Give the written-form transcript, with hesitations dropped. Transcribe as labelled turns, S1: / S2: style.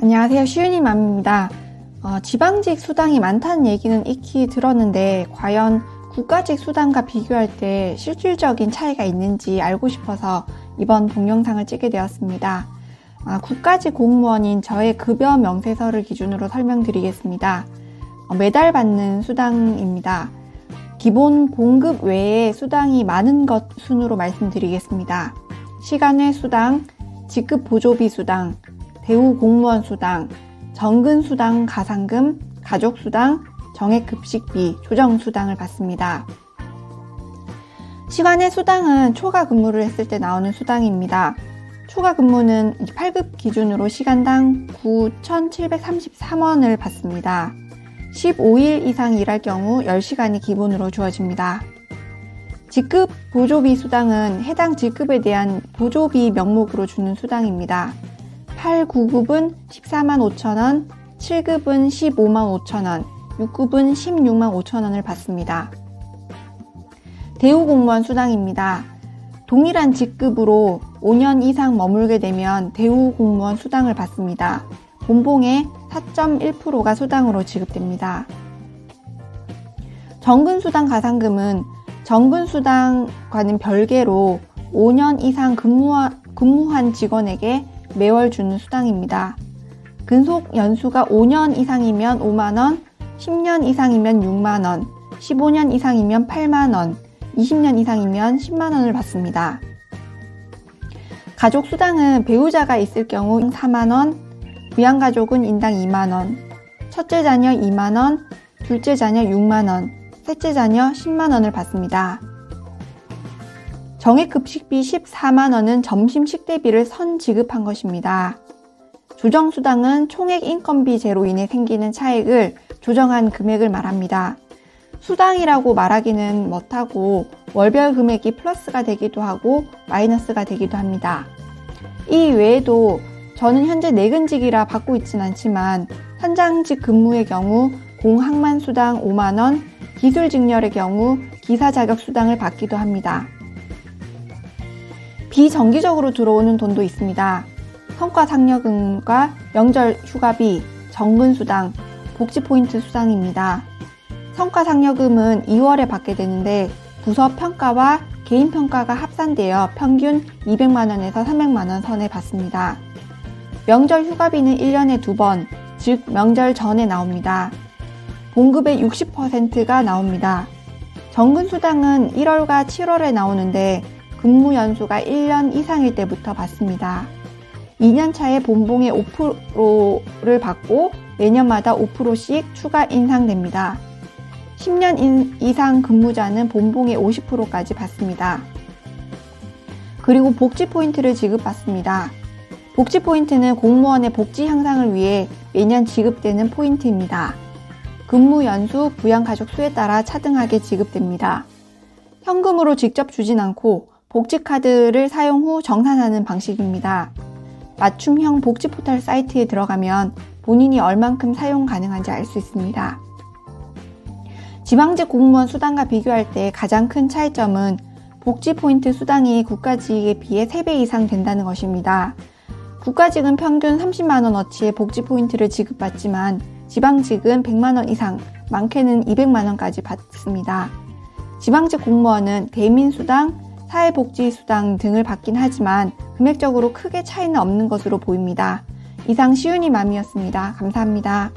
S1: 안녕하세요. 시윤이 맘입니다. 지방직 수당이 많다는 얘기는 익히 들었는데 과연 국가직 수당과 비교할 때 실질적인 차이가 있는지 알고 싶어서 이번 동영상을 찍게 되었습니다. 국가직 공무원인 저의 급여 명세서를 기준으로 설명드리겠습니다. 매달 받는 수당입니다. 기본 봉급 외에 수당이 많은 것 순으로 말씀드리겠습니다. 시간외 수당, 직급 보조비 수당, 대우 공무원 수당, 정근 수당 가상금, 가족 수당, 정액 급식비, 조정 수당을 받습니다. 시간외 수당은 초과 근무를 했을 때 나오는 수당입니다. 초과 근무는 8급 기준으로 시간당 9,733원을 받습니다. 15일 이상 일할 경우 10시간이 기본으로 주어집니다. 직급 보조비 수당은 해당 직급에 대한 보조비 명목으로 주는 수당입니다. 8, 9급은 14만 5천원, 7급은 15만 5천원, 6급은 16만 5천원을 받습니다. 대우 공무원 수당입니다. 동일한 직급으로 5년 이상 머물게 되면 대우 공무원 수당을 받습니다. 본봉의 4.1%가 수당으로 지급됩니다. 정근 수당 가상금은 정근 수당과는 별개로 5년 이상 근무한 직원에게 매월 주는 수당입니다. 근속 연수가 5년 이상이면 5만원, 10년 이상이면 6만원, 15년 이상이면 8만원, 20년 이상이면 10만원을 받습니다. 가족 수당은 배우자가 있을 경우 4만원, 부양가족은 인당 2만원, 첫째 자녀 2만원, 둘째 자녀 6만원, 셋째 자녀 10만원을 받습니다. 정액급식비 14만원은 점심 식대비를 선 지급한 것입니다. 조정수당은 총액 인건비제로 인해 생기는 차액을 조정한 금액을 말합니다. 수당이라고 말하기는 못하고 월별 금액이 플러스가 되기도 하고 마이너스가 되기도 합니다. 이 외에도 저는 현재 내근직이라 받고 있진 않지만 현장직 근무의 경우 공항만수당 5만원, 기술직렬의 경우 기사자격수당을 받기도 합니다. 비정기적으로 들어오는 돈도 있습니다. 성과상여금과 명절휴가비, 정근수당, 복지포인트 수당입니다. 성과상여금은 2월에 받게 되는데 부서 평가와 개인평가가 합산되어 평균 200만원에서 300만원 선에 받습니다. 명절휴가비는 1년에 2번, 즉 명절 전에 나옵니다. 봉급의 60%가 나옵니다. 정근수당은 1월과 7월에 나오는데 근무 연수가 1년 이상일 때부터 받습니다. 2년차에 본봉의 5%를 받고 매년마다 5%씩 추가 인상됩니다. 10년 이상 근무자는 본봉의 50%까지 받습니다. 그리고 복지포인트를 지급받습니다. 복지포인트는 공무원의 복지 향상을 위해 매년 지급되는 포인트입니다. 근무 연수, 부양가족 수에 따라 차등하게 지급됩니다. 현금으로 직접 주진 않고 복지카드를 사용 후 정산하는 방식입니다. 맞춤형 복지포털 사이트에 들어가면 본인이 얼만큼 사용 가능한지 알 수 있습니다. 지방직 공무원 수당과 비교할 때 가장 큰 차이점은 복지포인트 수당이 국가직에 비해 3배 이상 된다는 것입니다. 국가직은 평균 30만원어치의 복지포인트를 지급받지만 지방직은 100만원 이상, 많게는 200만원까지 받습니다. 지방직 공무원은 대민수당, 사회복지수당 등을 받긴 하지만 금액적으로 크게 차이는 없는 것으로 보입니다. 이상 시윤이 맘이었습니다. 감사합니다.